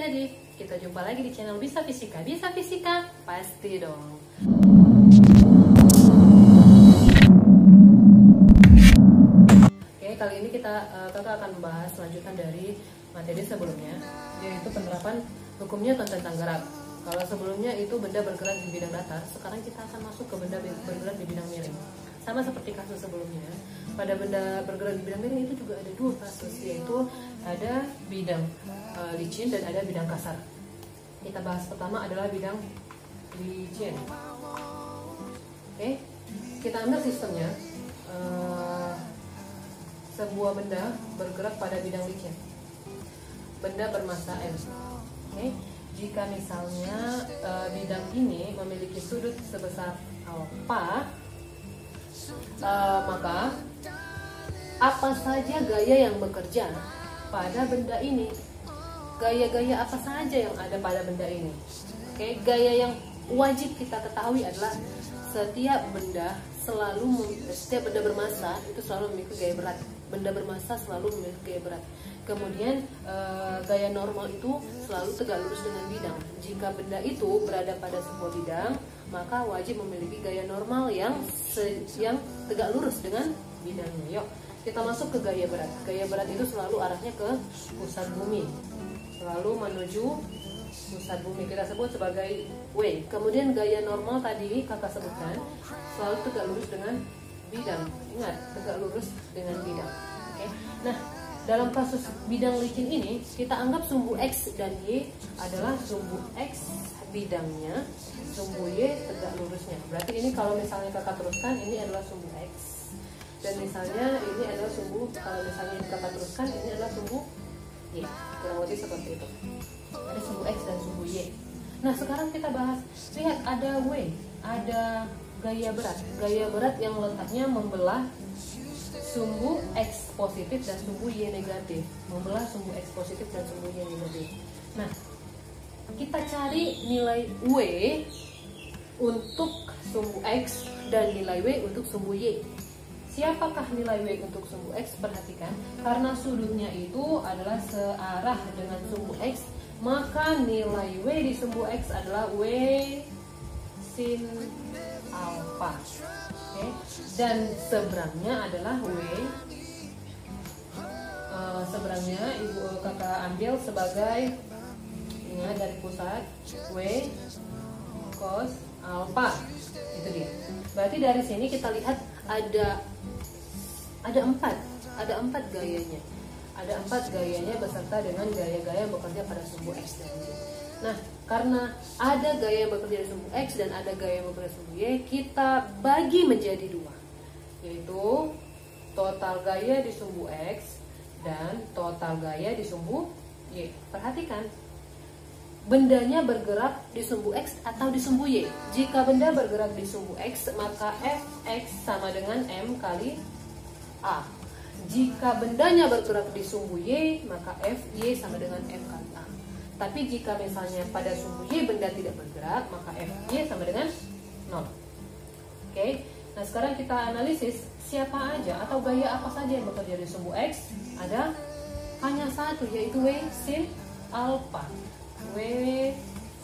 adik-adik, kita jumpa lagi di channel Bisa Fisika. Bisa Fisika, pasti dong. Oke, kali ini kakak akan membahas lanjutan dari materi sebelumnya, yaitu penerapan hukumnya tentang gerak. Kalau sebelumnya itu benda bergerak di bidang datar, sekarang kita akan masuk ke benda bergerak di bidang miring. Sama seperti kasus sebelumnya, pada benda bergerak di bidang miring itu juga ada dua kasus, yaitu ada bidang licin dan ada bidang kasar. Kita bahas pertama adalah bidang licin. Oke, kita ambil sistemnya. Sebuah benda bergerak pada bidang licin, benda bermassa M. Oke, jika misalnya bidang ini memiliki sudut sebesar alfa, maka apa saja gaya yang bekerja pada benda ini, gaya-gaya apa saja yang ada pada benda ini. Oke, gaya yang wajib kita ketahui adalah setiap benda bermassa itu selalu memiliki gaya berat. Benda bermassa selalu memiliki gaya berat. Kemudian gaya normal itu selalu tegak lurus dengan bidang. Jika benda itu berada pada sebuah bidang, maka wajib memiliki gaya normal yang tegak lurus dengan bidangnya. Yuk, kita masuk ke gaya berat. Gaya berat itu selalu arahnya ke pusat bumi, selalu menuju pusat bumi. Kita sebut sebagai W. Kemudian gaya normal tadi kakak sebutkan selalu tegak lurus dengan bidang. Ingat, tegak lurus dengan bidang. Oke. Nah, dalam kasus bidang licin ini, kita anggap sumbu X dan Y adalah sumbu X bidangnya, sumbu Y tegak lurusnya. Berarti ini kalau misalnya kakak teruskan, ini adalah sumbu X. Dan misalnya ini adalah sumbu, kalau misalnya kakak teruskan, ini adalah sumbu Y. Kurang lebih seperti itu. Ada sumbu X dan sumbu Y. Nah, sekarang kita bahas. Lihat, ada W, ada gaya berat. Gaya berat yang letaknya membelah sumbu X positif dan sumbu Y negatif. Membelah sumbu X positif dan sumbu Y negatif. Nah, kita cari nilai W untuk sumbu X dan nilai W untuk sumbu Y. Siapakah nilai W untuk sumbu X? Perhatikan, karena sudutnya itu adalah searah dengan sumbu X, maka nilai W di sumbu X adalah W sin alfa. Oke. Dan seberangnya adalah W. Seberangnya ibu kakak ambil sebagai, ingat dari pusat, W cos alfa. Itu dia. Berarti dari sini kita lihat ada empat gayanya. Ada 4 gayanya beserta dengan gaya-gaya yang bekerja pada sumbu X dan Y. Nah, karena ada gaya yang bekerja di sumbu X dan ada gaya yang bekerja di sumbu Y, kita bagi menjadi 2, yaitu total gaya di sumbu X dan total gaya di sumbu Y. Perhatikan, bendanya bergerak di sumbu X atau di sumbu Y. Jika benda bergerak di sumbu X, maka Fx sama dengan M kali A. Jika bendanya bergerak di sumbu Y, maka Fy sama dengan M kali A. Tapi jika misalnya pada sumbu Y benda tidak bergerak, maka Fy sama dengan 0. Oke. Nah, sekarang kita analisis siapa aja atau gaya apa saja yang bekerja di sumbu X. Ada hanya satu, yaitu W sin alfa. W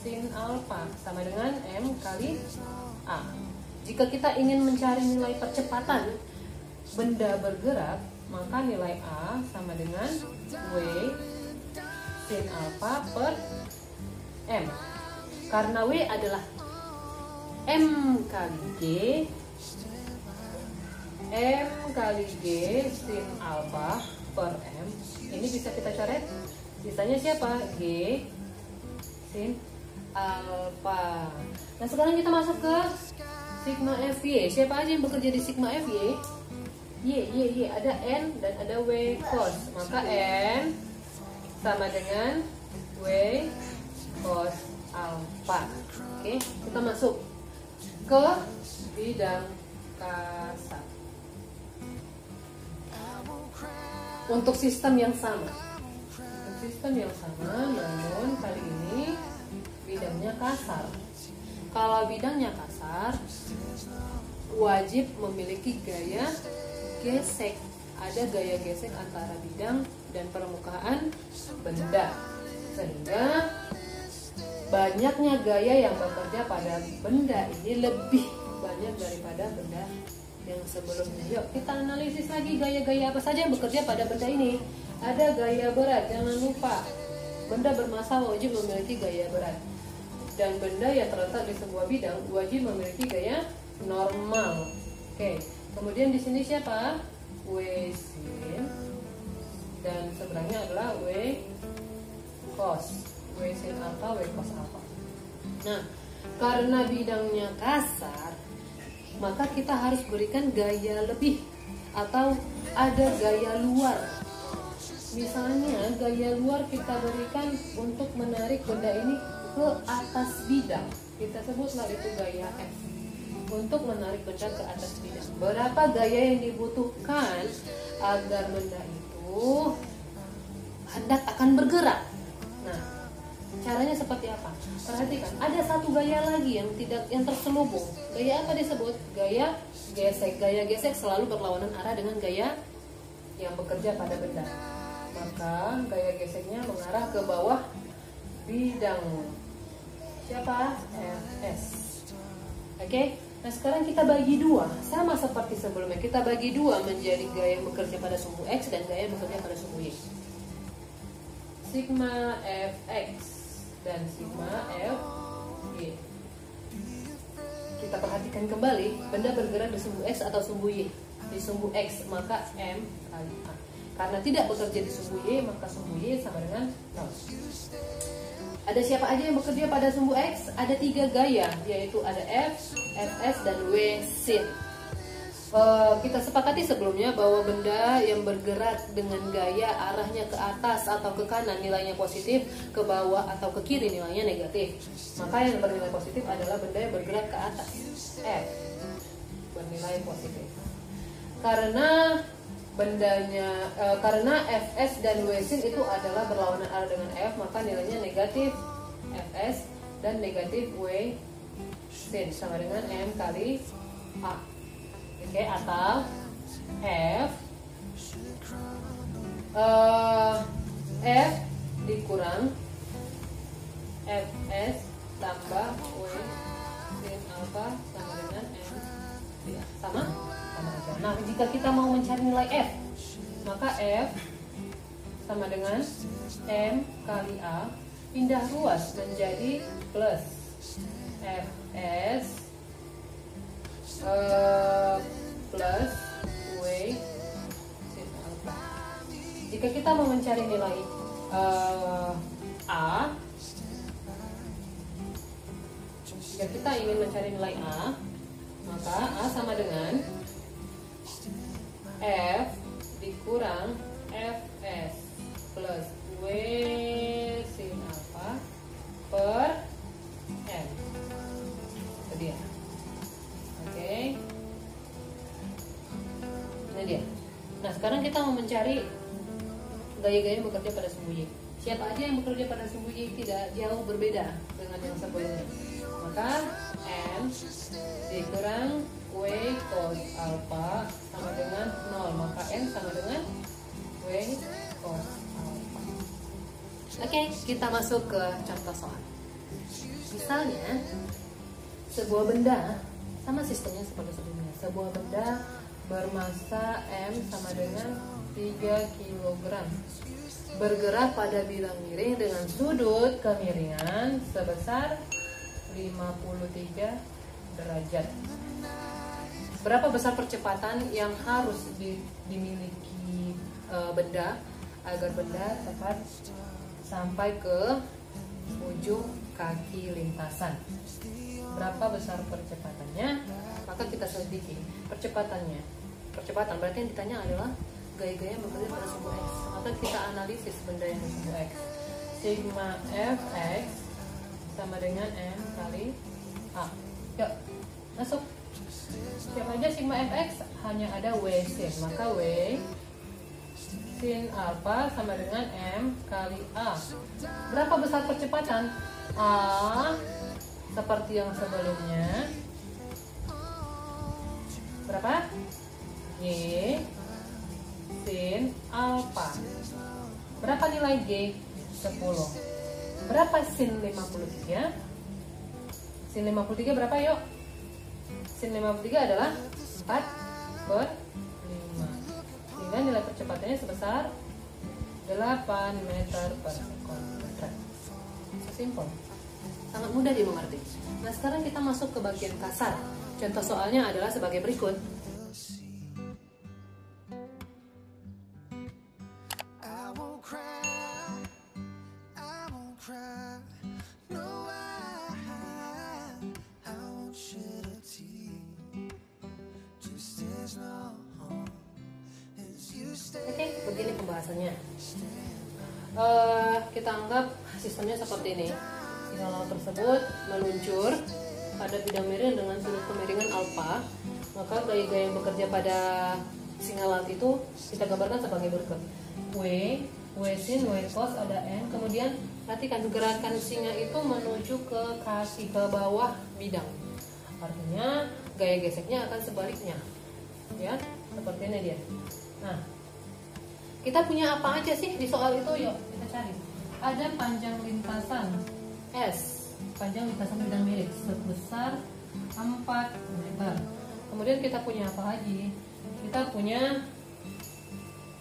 sin alfa sama dengan M kali A. Jika kita ingin mencari nilai percepatan benda bergerak, maka nilai A sama dengan W sin alfa per M. Karena W adalah M kali G, M kali G sin alfa per M. Ini bisa kita coret. Sisanya siapa? G sin alfa. Nah, sekarang kita masuk ke sigma Fy. Siapa aja yang bekerja di sigma Fy? Y. Ada N dan ada W cos. Maka N sama dengan W cos alfa. Oke, kita masuk ke bidang kasar. Untuk sistem yang sama. Namun kali ini bidangnya kasar. Kalau bidangnya kasar, wajib memiliki gaya gesek. Ada gaya gesek antara bidang dan permukaan benda. Sehingga banyaknya gaya yang bekerja pada benda ini lebih banyak daripada benda yang sebelumnya. Yuk kita analisis lagi gaya-gaya apa saja yang bekerja pada benda ini. Ada gaya berat, jangan lupa. Benda bermassa wajib memiliki gaya berat. Dan benda yang terletak di sebuah bidang wajib memiliki gaya normal. Oke. Kemudian di sini siapa? W sin, dan sebenarnya adalah W cos. W sin alpha, W cos alpha. Nah, karena bidangnya kasar, maka kita harus berikan gaya lebih atau ada gaya luar. Misalnya gaya luar kita berikan untuk menarik benda ini ke atas bidang. Kita sebutlah itu gaya F. Untuk menarik benda ke atas bidang. Berapa gaya yang dibutuhkan agar benda itu hendak akan bergerak? Nah, caranya seperti apa? Perhatikan, ada satu gaya lagi yang terselubung. Gaya apa disebut? Gaya gesek. Gaya gesek selalu berlawanan arah dengan gaya yang bekerja pada benda. Maka gaya geseknya mengarah ke bawah bidang. Siapa? Fs. Oke. Nah sekarang kita bagi dua, sama seperti sebelumnya. Kita bagi dua menjadi gaya yang bekerja pada sumbu X dan gaya yang bekerja pada sumbu Y. Sigma Fx dan sigma Fy. Kita perhatikan kembali, benda bergerak di sumbu X atau sumbu Y. Di sumbu X maka M kali A. Karena tidak bekerja di sumbu Y maka sumbu Y sama dengan 0. Ada siapa aja yang bekerja pada sumbu X? Ada 3 gaya, yaitu ada F, Fs, dan W sin. Kita sepakati sebelumnya bahwa benda yang bergerak dengan gaya arahnya ke atas atau ke kanan nilainya positif, ke bawah atau ke kiri nilainya negatif. Maka yang bernilai positif adalah benda yang bergerak ke atas, F, bernilai positif. Karena karena Fs dan W sin itu adalah berlawanan arah dengan F, maka nilainya negatif Fs dan negatif W sin sama dengan M kali A. Oke, atau F dikurang Fs tambah W sin alpha sama dengan M sama aja. Nah, jika kita mau mencari nilai F, maka F sama dengan M kali A, pindah ruas menjadi plus Fs plus W sin alpha. Jika kita mau mencari nilai A, jika kita ingin mencari nilai A, maka A sama dengan F dikurang Fs plus W sin alpha per M. Itu dia. Oke. Ini dia. Nah sekarang kita mau mencari gaya-gaya yang bekerja pada sumbu Y. Siapa aja yang bekerja pada sumbu Y tidak jauh berbeda dengan yang sebelumnya. Maka M dikurang W cos alpha sama dengan 0, maka M sama dengan W cos alpha. Oke, kita masuk ke contoh soal. Misalnya, sebuah benda sama sistemnya seperti sebelumnya. Sebuah benda bermassa M sama dengan 3 kg bergerak pada bilang miring dengan sudut kemiringan sebesar 53 derajat. Berapa besar percepatan yang harus dimiliki benda agar benda dapat sampai ke ujung kaki lintasan? Berapa besar percepatannya? Maka kita selidiki percepatannya. Percepatan berarti yang ditanya adalah gaya-gaya yang bekerja pada sumbu X. Maka kita analisis benda yang di sumbu X. Sigma Fx sama dengan M kali A. Yuk, masuk. Siapa aja sigma Fx? Hanya ada W sin. Maka W sin alpha sama dengan M kali A. Berapa besar percepatan? A seperti yang sebelumnya. Berapa? Y sin alpha. Berapa nilai G? 10. Berapa sin 53? Sin 53 berapa yuk? Sin 53 adalah 4/5. Sehingga nilai percepatannya sebesar 8 meter per sekon. Simpel. Sangat mudah dimengerti. Nah, sekarang kita masuk ke bagian kasar. Contoh soalnya adalah sebagai berikut. Oke, begini pembahasannya. Kita anggap sistemnya seperti ini. Sinyal laut tersebut meluncur pada bidang miring dengan sudut kemiringan alfa. Maka gaya-gaya yang bekerja pada sinyal laut itu kita gambarkan sebagai berikut. W sin, W cos, ada N. Kemudian perhatikan gerakan singa itu menuju ke kaki, ke bawah bidang. Artinya gaya geseknya akan sebaliknya. Ya, seperti ini dia. Nah, kita punya apa aja sih di soal itu? Yuk kita cari. Ada panjang lintasan S, panjang lintasan bidang miring sebesar 4 meter. Kemudian kita punya apa lagi? Kita punya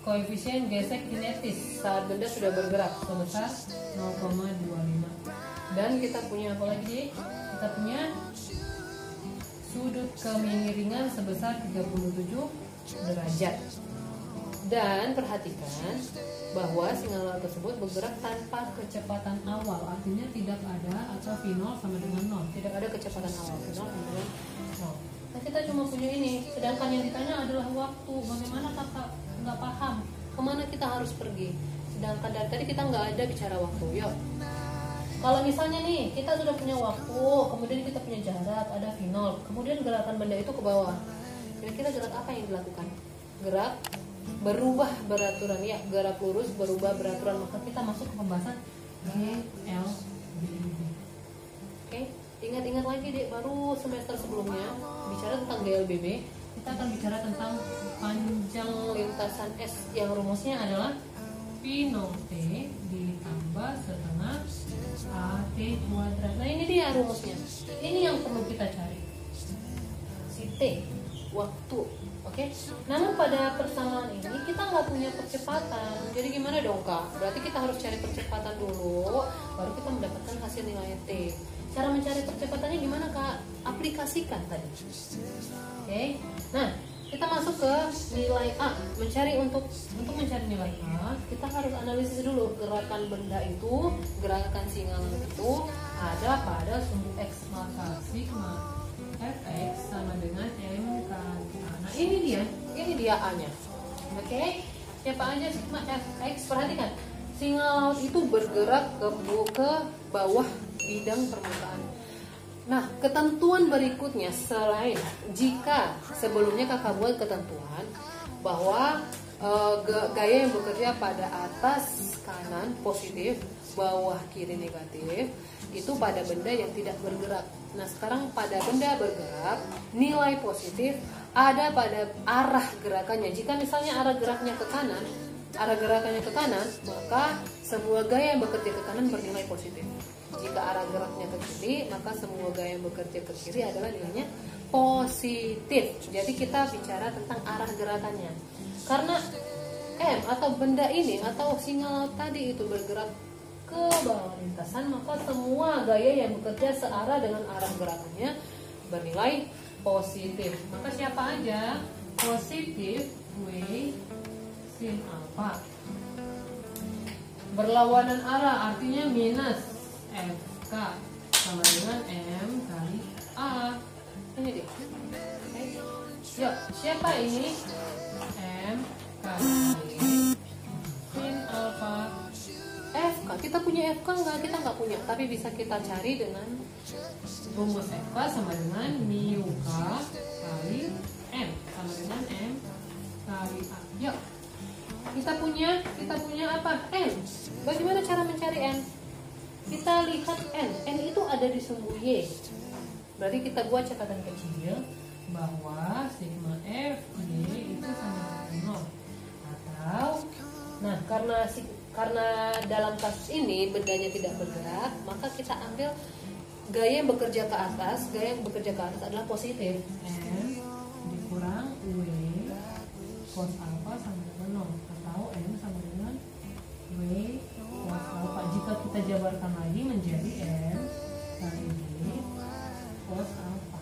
koefisien gesek kinetis saat benda sudah bergerak sebesar 0,25. Dan kita punya apa lagi? Kita punya sudut kemiringan sebesar 37 derajat. Dan perhatikan bahwa sinyal laut tersebut bergerak tanpa kecepatan awal, artinya tidak ada atau V0 sama dengan 0. Tidak ada kecepatan awal, V0 sama dengan 0. Nah, kita cuma punya ini, sedangkan yang ditanya adalah waktu. Bagaimana kakak? Nggak paham kemana kita harus pergi. Sedangkan dari tadi kita nggak ada bicara waktu. Yuk, kalau misalnya nih kita sudah punya waktu, kemudian kita punya jarak, ada V0, kemudian gerakan benda itu ke bawah. Kira-kira gerak apa yang dilakukan? Gerak berubah beraturan, ya, gerak lurus berubah beraturan. Maka kita masuk ke pembahasan GLBB. Oke, ingat-ingat lagi deh, baru semester sebelumnya bicara tentang GLBB. Kita akan bicara tentang panjang lintasan S yang rumusnya adalah P0 T ditambah setengah AT kuadrat. Nah, ini dia rumusnya. Ini yang perlu kita cari, si T, waktu. Oke, namun pada persamaan ini kita nggak punya percepatan. Jadi gimana dong kak? Berarti kita harus cari percepatan dulu, baru kita mendapatkan hasil nilai T. Cara mencari percepatannya gimana kak? Aplikasikan tadi. Oke, nah kita masuk ke nilai A. Untuk mencari nilai A, kita harus analisis dulu gerakan benda itu, gerakan sinyal itu ada pada sumbu X, maka sigma Fx sama dengan M kali A. Nah, ini dia A-nya. Oke, siapa aja sigma Fx? Perhatikan, sinyal laut itu bergerak ke bawah bidang permukaan. Nah, ketentuan berikutnya selain jika sebelumnya kakak buat ketentuan bahwa gaya yang bekerja pada atas kanan positif, bawah kiri negatif, itu pada benda yang tidak bergerak. Nah, sekarang pada benda bergerak, nilai positif ada pada arah gerakannya. Jika misalnya arah gerakannya ke kanan, maka semua gaya yang bekerja ke kanan bernilai positif. Jika arah geraknya ke kiri, maka semua gaya yang bekerja ke kiri adalah nilainya positif. Jadi kita bicara tentang arah gerakannya. Karena M atau benda ini atau sinyal laut tadi itu bergerak ke bawah lintasan, maka semua gaya yang bekerja searah dengan arah gerakannya bernilai positif. Maka siapa aja? Positif W sin alfa. Berlawanan arah artinya minus FK sama dengan M kali A. Ini dia. Okay. Yuk, siapa ini? M kali sin alfa FK. Kita punya FK nggak? Kita nggak punya, tapi bisa kita cari dengan rumus FK sama dengan mu K kali M sama dengan M kali A. Yuk, kita punya apa? N. Bagaimana cara mencari N? Kita lihat N itu ada di sumbu Y. Berarti kita buat catatan kecil bahwa sigma F Y itu sama dengan 0. Atau, nah karena karena dalam kasus ini bendanya tidak bergerak, maka kita ambil gaya yang bekerja ke atas. Gaya yang bekerja ke atas adalah positif. M dikurang W cos alpha sama dengan 0, atau M sama dengan W cos alpha. Jika kita jabarkan lagi menjadi M kali W cos alpha.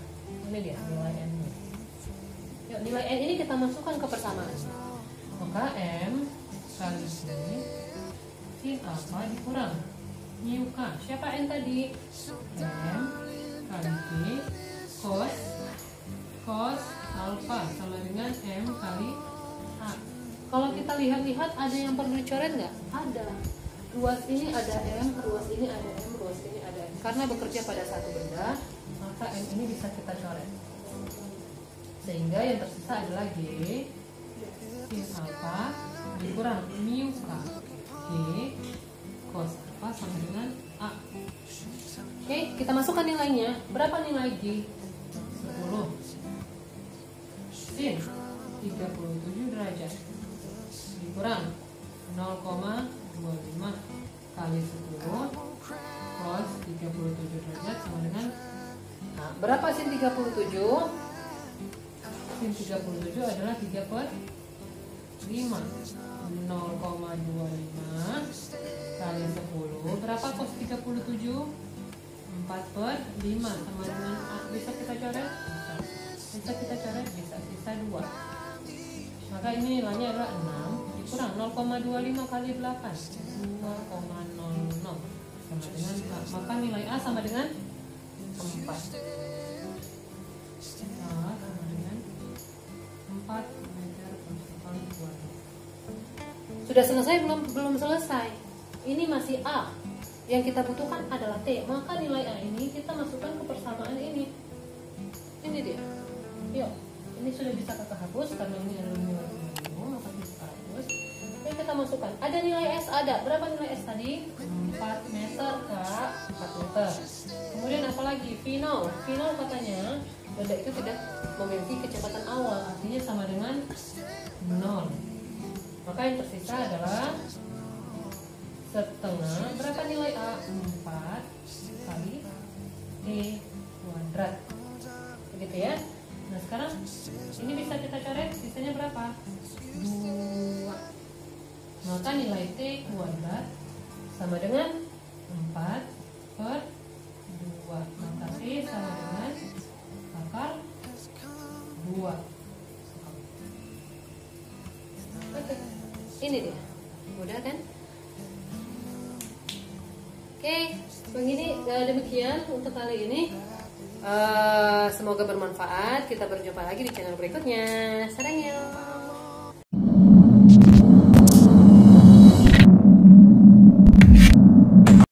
Ini dia Nilai N-nya. Yuk, nilai N ini kita masukkan ke persamaan. Maka M kali W sin alpha dikurang mu K. Siapa N tadi? M kali G cos alpha sama dengan M kali A. Kalau kita lihat-lihat ada yang perlu dicoret nggak? Ada. Ruas ini ada M, ruas ini ada M, ruas ini ada M. Karena bekerja pada satu benda, Maka M ini bisa kita coret. Sehingga yang tersisa adalah G sin alpha dikurang mu K. G cos alpha sama dengan A. oke, kita masukkan nilainya. Berapa nilai G? 10 sin 37 derajat dikurang 0,25 kali 10 cos 37 derajat sama dengan Nah, berapa sin 37? sin 37 adalah 3 per 5. 0,25 kali 10 berapa cos 37? 4 per 5 sama dengan A. Bisa kita coret? Bisa kita coret? Bisa. Sisa 2. Maka ini nilainya adalah 6 dikurang 0,25 kali 8 2,00 sama dengan A. Maka nilai A sama dengan 4. A sama dengan 4 meter persegi kuadrat. Sudah selesai belum? Belum selesai. Ini masih A. Yang kita butuhkan adalah T. Maka nilai A ini kita masukkan ke persamaan ini. Ini dia. Yuk, ini sudah bisa kita hapus karena ini adalah nilai umum, maka kita hapus. Yuk kita masukkan. Ada nilai S ada. Berapa nilai S tadi? 4 meter Kak. 4 meter. Kemudian apa lagi? V0. V0 katanya benda itu tidak memiliki kecepatan awal. Artinya sama dengan 0. Maka yang tersisa adalah setengah. Berapa nilai A? 4 kali E kuadrat. Begitu ya. Nah sekarang Ini bisa kita coret. Sisanya berapa? 2. Maka nilai T kuadrat Sama dengan 4 per 2. Maka T sama dengan akar 2. Oke. Ini dia. Mudah kan? Oke, begini demikian untuk kali ini. Semoga bermanfaat. Kita berjumpa lagi di channel berikutnya. Sarangnya.